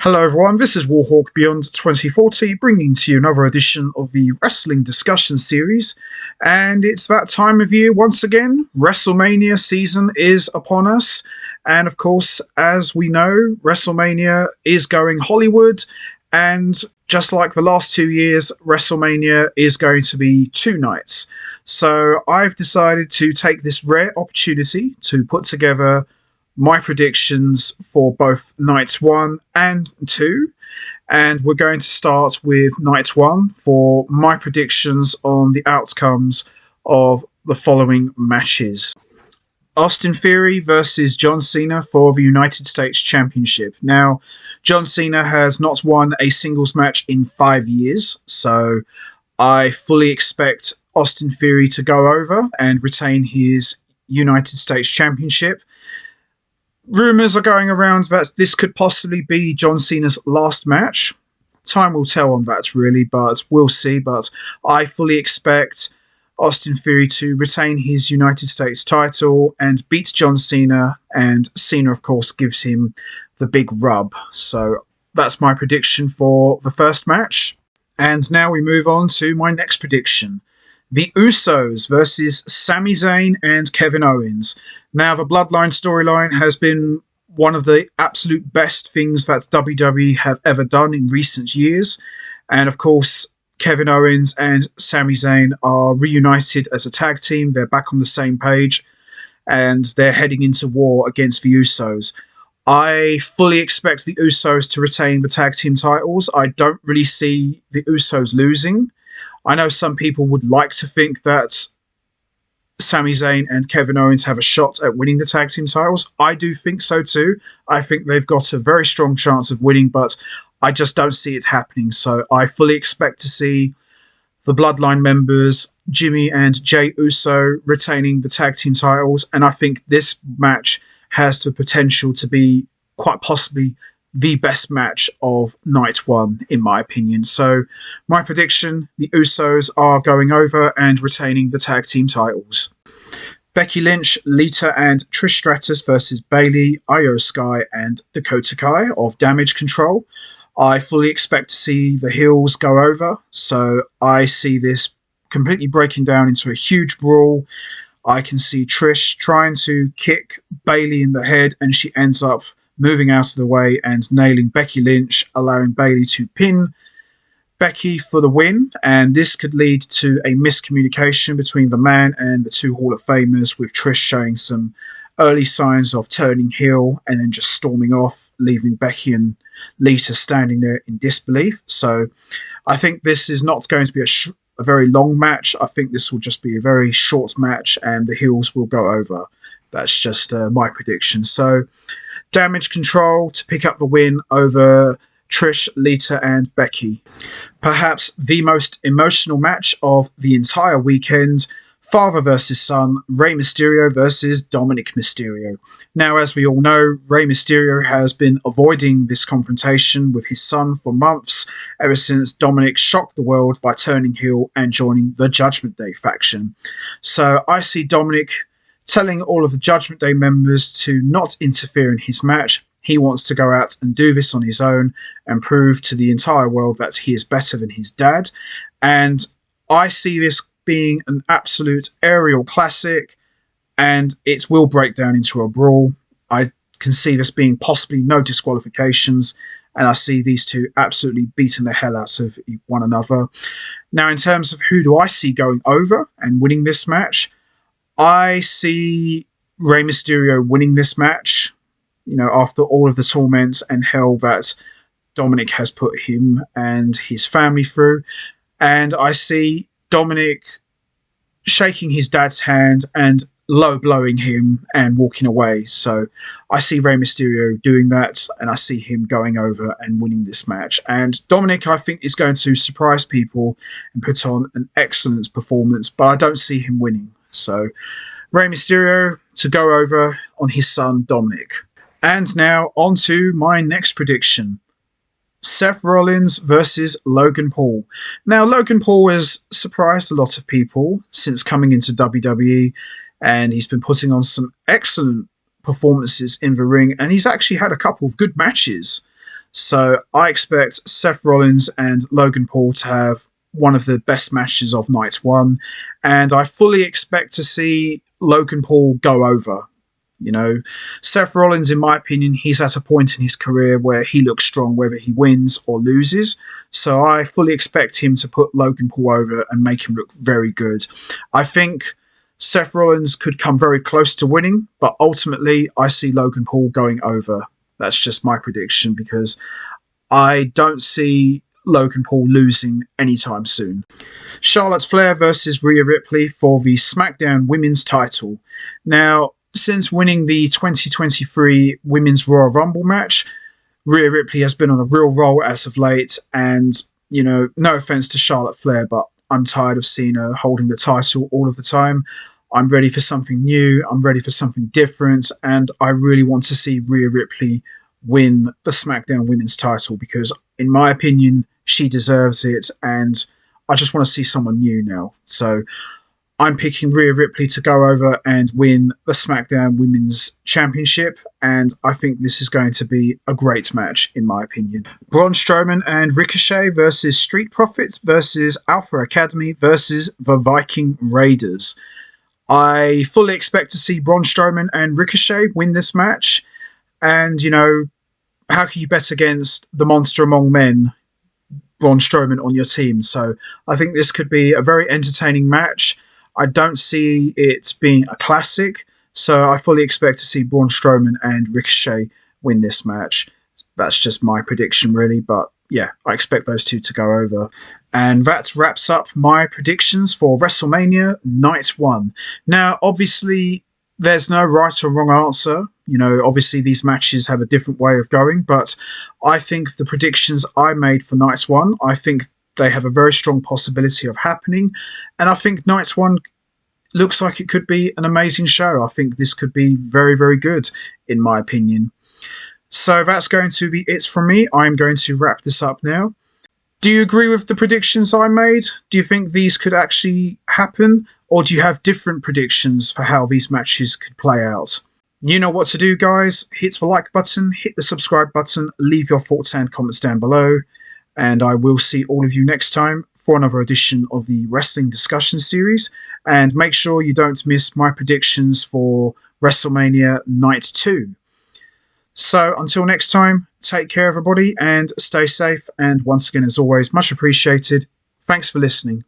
Hello everyone, this is WarhawkBeyond2040 bringing to you another edition of the Wrestling Discussion Series, and it's that time of year once again. Wrestlemania season is upon us, and of course, as we know, Wrestlemania is going Hollywood, and just like the last 2 years, Wrestlemania is going to be 2 nights. So I've decided to take this rare opportunity to put together my predictions for both nights 1 and 2, and we're going to start with night 1 for my predictions on the outcomes of the following matches. Austin Theory versus John Cena for the United States Championship. Now, John Cena has not won a singles match in 5 years, so I fully expect Austin Theory to go over and retain his United States Championship. Rumours are going around that this could possibly be John Cena's last match. Time will tell on that, really, but we'll see. But I fully expect Austin Theory to retain his United States title and beat John Cena, and Cena, of course, gives him the big rub. So that's my prediction for the first match. And now we move on to my next prediction. The Usos versus Sami Zayn and Kevin Owens. Now, the Bloodline storyline has been one of the absolute best things that WWE have ever done in recent years. And of course, Kevin Owens and Sami Zayn are reunited as a tag team. They're back on the same page and they're heading into war against the Usos. I fully expect the Usos to retain the tag team titles. I don't really see the Usos losing. I know some people would like to think that Sami Zayn and Kevin Owens have a shot at winning the tag team titles. I do think so too. I think they've got a very strong chance of winning, but I just don't see it happening. So I fully expect to see the Bloodline members, Jimmy and Jey Uso, retaining the tag team titles. And I think this match has the potential to be quite possibly the best match of night 1, in my opinion. So my prediction, the Usos are going over and retaining the tag team titles. Becky Lynch, Lita and Trish Stratus versus Bayley, Io Sky and Dakota Kai of Damage Control. I fully expect to see the heels go over, so I see this completely breaking down into a huge brawl. I can see Trish trying to kick Bayley in the head, and she ends up moving out of the way and nailing Becky Lynch, allowing Bayley to pin Becky for the win. And this could lead to a miscommunication between the man and the 2 Hall of Famers, with Trish showing some early signs of turning heel and then just storming off, leaving Becky and Lita standing there in disbelief. So I think this is not going to be a very long match. I think this will just be a very short match and the heels will go over. That's just my prediction. So Damage Control to pick up the win over Trish, Lita and Becky. Perhaps the most emotional match of the entire weekend, father versus son, Rey Mysterio versus Dominic Mysterio. Now, as we all know, Rey Mysterio has been avoiding this confrontation with his son for months, ever since Dominic shocked the world by turning heel and joining the Judgment Day faction. So I see Dominic telling all of the Judgment Day members to not interfere in his match. He wants to go out and do this on his own and prove to the entire world that he is better than his dad. And I see this being an absolute aerial classic, and it will break down into a brawl. I can see this being possibly no disqualifications, and I see these two absolutely beating the hell out of one another. Now, in terms of who do I see going over and winning this match, I see Rey Mysterio winning this match, you know, after all of the torment and hell that Dominic has put him and his family through. And I see Dominic shaking his dad's hand and low blowing him and walking away. So I see Rey Mysterio doing that, and I see him going over and winning this match. And Dominic, I think, is going to surprise people and put on an excellent performance, but I don't see him winning. So Rey Mysterio to go over on his son Dominic. And now on to my next prediction. Seth Rollins versus Logan Paul. Now, Logan Paul has surprised a lot of people since coming into WWE, and he's been putting on some excellent performances in the ring, and he's actually had a couple of good matches. So I expect Seth Rollins and Logan Paul to have one of the best matches of night one, and I fully expect to see Logan Paul go over. You know, Seth Rollins, in my opinion, he's at a point in his career where he looks strong whether he wins or loses. So I fully expect him to put Logan Paul over and make him look very good. I think Seth Rollins could come very close to winning, but ultimately I see Logan Paul going over. That's just my prediction because I don't see Logan Paul losing anytime soon. Charlotte Flair versus Rhea Ripley for the SmackDown Women's title. Now, since winning the 2023 Women's Royal Rumble match, Rhea Ripley has been on a real roll as of late, and, you know, no offense to Charlotte Flair, but I'm tired of seeing her holding the title all of the time. I'm ready for something new, I'm ready for something different, and I really want to see Rhea Ripley win the SmackDown Women's title because, in my opinion, she deserves it, and I just want to see someone new now. So I'm picking Rhea Ripley to go over and win the SmackDown Women's Championship, and I think this is going to be a great match, in my opinion. Braun Strowman and Ricochet versus Street Profits versus Alpha Academy versus the Viking Raiders. I fully expect to see Braun Strowman and Ricochet win this match, and, you know, how can you bet against the monster among men, Braun Strowman, on your team? So I think this could be a very entertaining match. I don't see it being a classic, so I fully expect to see Braun Strowman and Ricochet win this match. That's just my prediction, really, but yeah, I expect those two to go over. And that wraps up my predictions for WrestleMania Night 1. Now, obviously, there's no right or wrong answer. You know, obviously these matches have a different way of going, but I think the predictions I made for Night 1, I think they have a very strong possibility of happening, and I think Night 1 looks like it could be an amazing show. I think this could be very, very good, in my opinion. So that's going to be it from me. I'm going to wrap this up now. Do you agree with the predictions I made? Do you think these could actually happen? Or do you have different predictions for how these matches could play out? You know what to do, guys. Hit the like button, hit the subscribe button, leave your thoughts and comments down below. And I will see all of you next time for another edition of the Wrestling Discussion Series. And make sure you don't miss my predictions for WrestleMania Night 2. So until next time, take care everybody and stay safe. And once again, as always, much appreciated. Thanks for listening.